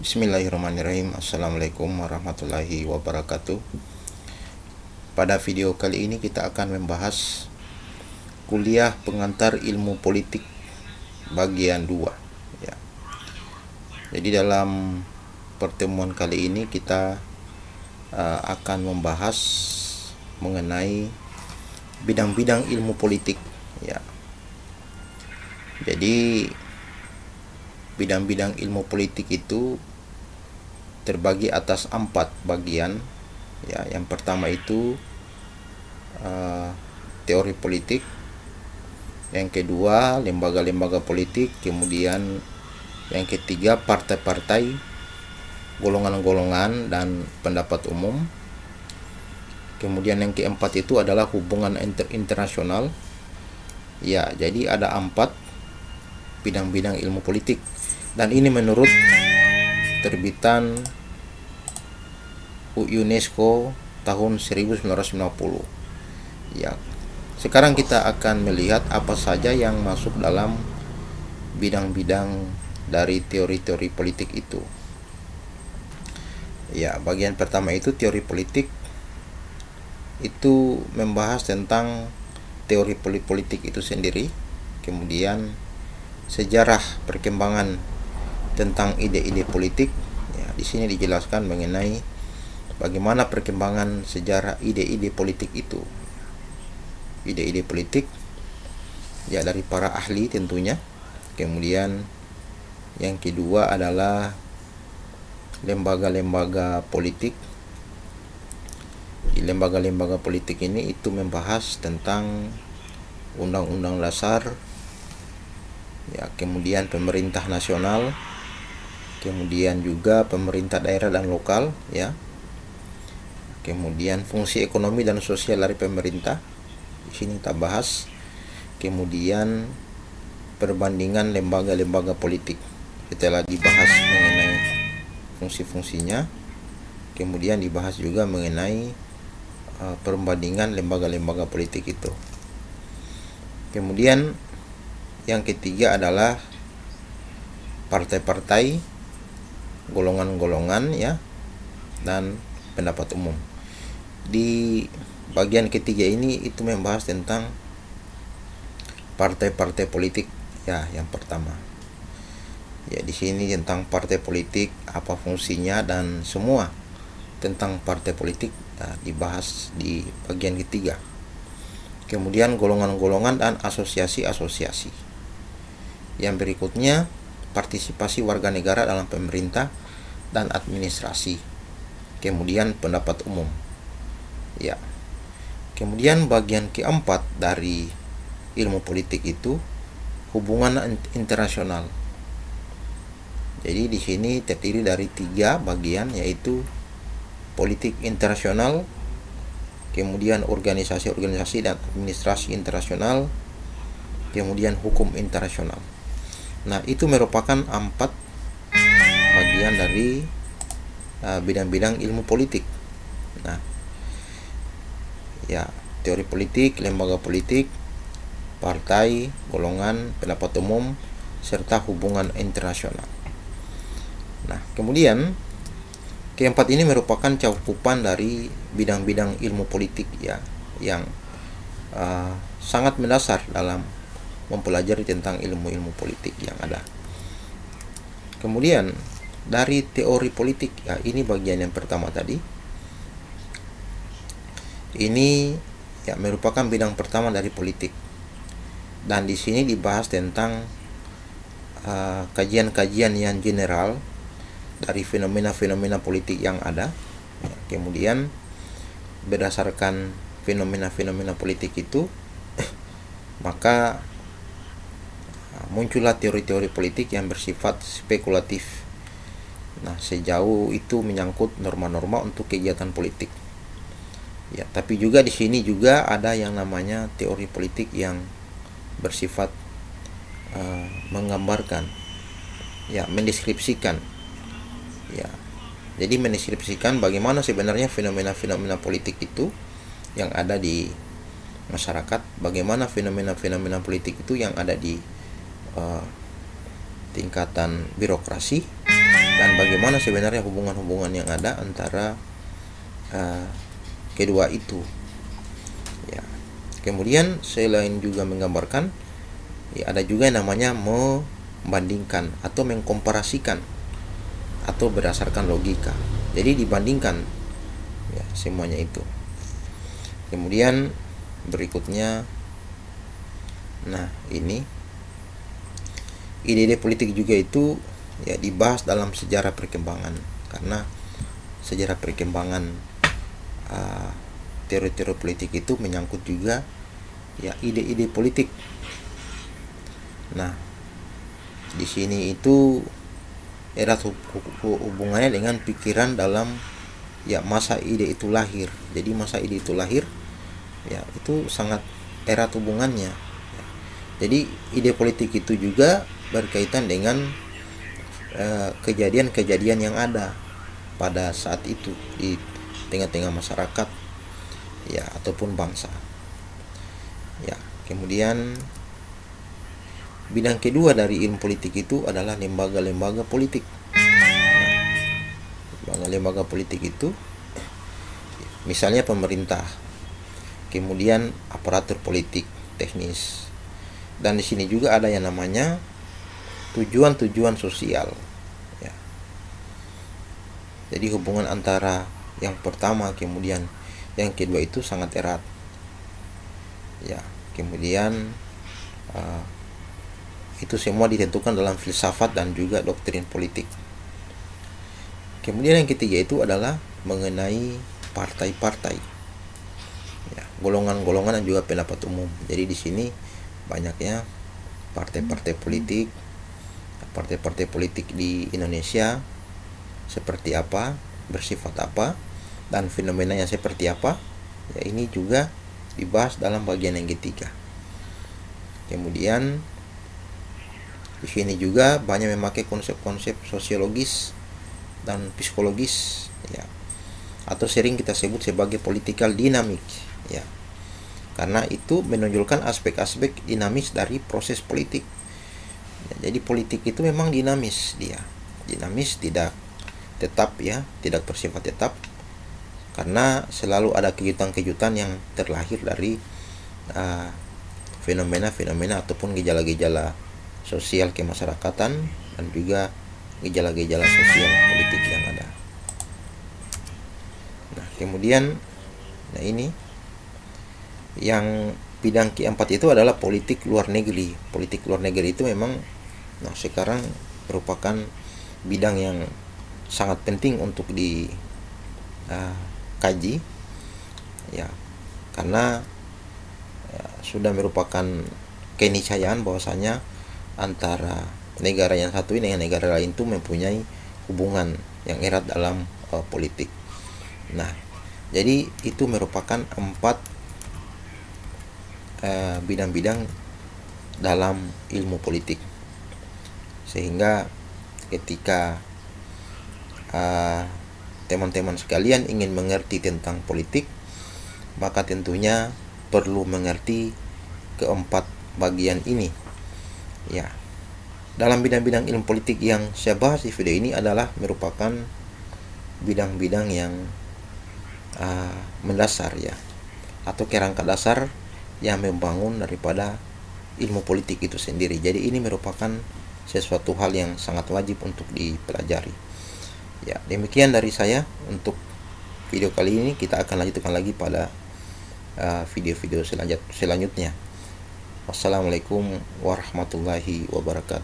Bismillahirrahmanirrahim. Assalamualaikum warahmatullahi wabarakatuh. Pada video kali ini kita akan membahas kuliah pengantar ilmu politik bagian 2 ya. Jadi dalam pertemuan kali ini kita akan membahas mengenai bidang-bidang ilmu politik ya. Jadi bidang-bidang ilmu politik itu terbagi atas 4 bagian ya. Yang pertama itu teori politik, yang kedua lembaga-lembaga politik, kemudian yang ketiga partai-partai, golongan-golongan dan pendapat umum, kemudian yang keempat itu adalah hubungan internasional ya. Jadi ada 4 bidang-bidang ilmu politik, dan ini menurut terbitan UNESCO tahun 1990 ya. Sekarang kita akan melihat apa saja yang masuk dalam bidang-bidang dari teori-teori politik itu ya. Bagian pertama itu teori politik, itu membahas tentang teori politik itu sendiri, kemudian sejarah perkembangan tentang ide-ide politik ya. Di sini dijelaskan mengenai bagaimana perkembangan sejarah ide-ide politik itu, ide-ide politik ya, dari para ahli tentunya. Kemudian yang kedua adalah lembaga-lembaga politik. Di lembaga-lembaga politik ini itu membahas tentang undang-undang dasar ya, kemudian pemerintah nasional, kemudian juga pemerintah daerah dan lokal ya, kemudian fungsi ekonomi dan sosial dari pemerintah, di sini kita bahas, kemudian perbandingan lembaga-lembaga politik setelah dibahas mengenai fungsi-fungsinya, kemudian dibahas juga mengenai perbandingan lembaga-lembaga politik itu. Kemudian yang ketiga adalah partai-partai, golongan-golongan ya, dan pendapat umum. Di bagian ketiga ini itu membahas tentang partai-partai politik ya, yang pertama. Ya, di sini tentang partai politik, apa fungsinya dan semua tentang partai politik dibahas di bagian ketiga. Kemudian golongan-golongan dan asosiasi-asosiasi. Yang berikutnya partisipasi warga negara dalam pemerintah dan administrasi. Kemudian pendapat umum ya. Kemudian bagian keempat dari ilmu politik itu hubungan internasional. Jadi di sini terdiri dari 3 bagian, yaitu politik internasional, kemudian organisasi-organisasi dan administrasi internasional, kemudian hukum internasional. Nah, itu merupakan 4 bagian dari bidang-bidang ilmu politik. Nah, ya, teori politik, lembaga politik, partai, golongan, pendapat umum, serta hubungan internasional. Nah, kemudian keempat ini merupakan cakupan dari bidang-bidang ilmu politik ya, yang sangat mendasar dalam mempelajari tentang ilmu-ilmu politik yang ada. Kemudian dari teori politik ya, ini bagian yang pertama tadi. Ini ya merupakan bidang pertama dari politik, dan di sini dibahas tentang kajian-kajian yang general dari fenomena-fenomena politik yang ada ya. Kemudian berdasarkan fenomena-fenomena politik itu maka muncullah teori-teori politik yang bersifat spekulatif. Nah, sejauh itu menyangkut norma-norma untuk kegiatan politik ya. Tapi juga di sini juga ada yang namanya teori politik yang bersifat menggambarkan ya, mendeskripsikan ya. Jadi mendeskripsikan bagaimana sebenarnya fenomena-fenomena politik itu yang ada di masyarakat, bagaimana fenomena-fenomena politik itu yang ada di tingkatan birokrasi, dan bagaimana sebenarnya hubungan-hubungan yang ada antara kedua itu. Ya. Kemudian selain juga menggambarkan, ya, ada juga yang namanya membandingkan atau mengkomparasikan atau berdasarkan logika. Jadi dibandingkan, ya, semuanya itu. Kemudian berikutnya, nah ini ide-ide politik juga itu ya dibahas dalam sejarah perkembangan, karena sejarah perkembangan teori-teori politik itu menyangkut juga ya ide-ide politik. Nah, di sini itu erat hubungannya dengan pikiran dalam ya masa ide itu lahir. Jadi masa ide itu lahir, ya itu sangat erat hubungannya. Jadi ide politik itu juga berkaitan dengan kejadian-kejadian yang ada pada saat itu di tengah-tengah masyarakat, ya, ataupun bangsa. Ya, kemudian bidang kedua dari ilmu politik itu adalah lembaga-lembaga politik. Lembaga politik itu misalnya pemerintah, kemudian aparatur politik teknis, dan di sini juga ada yang namanya tujuan-tujuan sosial. Ya. Jadi hubungan antara yang pertama kemudian yang kedua itu sangat erat. Ya, kemudian itu semua ditentukan dalam filsafat dan juga doktrin politik. Kemudian yang ketiga itu adalah mengenai partai-partai, ya, golongan-golongan dan juga pendapat umum. Jadi di sini banyaknya partai-partai politik, partai-partai politik di Indonesia seperti apa, bersifat apa, dan fenomenanya seperti apa. Ya, ini juga dibahas dalam bagian yang ketiga. Kemudian di sini juga banyak memakai konsep-konsep sosiologis dan psikologis, ya, atau sering kita sebut sebagai political dynamic, ya, karena itu menonjolkan aspek-aspek dinamis dari proses politik. Ya, jadi politik itu memang dinamis, dinamis, tidak tetap, ya, tidak bersifat tetap, karena selalu ada kejutan-kejutan yang terlahir dari fenomena-fenomena ataupun gejala-gejala sosial kemasyarakatan dan juga gejala-gejala sosial politik yang ada. Nah, kemudian ini yang bidang keempat itu adalah politik luar negeri. Politik luar negeri itu memang sekarang merupakan bidang yang sangat penting untuk dikaji, ya, karena sudah merupakan keniscayaan bahwasanya antara negara yang satu ini dengan negara lain itu mempunyai hubungan yang erat dalam politik. Nah, jadi itu merupakan 4 bidang-bidang dalam ilmu politik, sehingga ketika teman-teman sekalian ingin mengerti tentang politik, maka tentunya perlu mengerti keempat bagian ini. Ya, dalam bidang-bidang ilmu politik yang saya bahas di video ini adalah merupakan bidang-bidang yang mendasar, ya, atau kerangka dasar yang membangun daripada ilmu politik itu sendiri. Jadi ini merupakan sesuatu hal yang sangat wajib untuk dipelajari. Ya, demikian dari saya untuk video kali ini. Kita akan lanjutkan lagi pada video-video selanjutnya. Wassalamualaikum warahmatullahi wabarakatuh.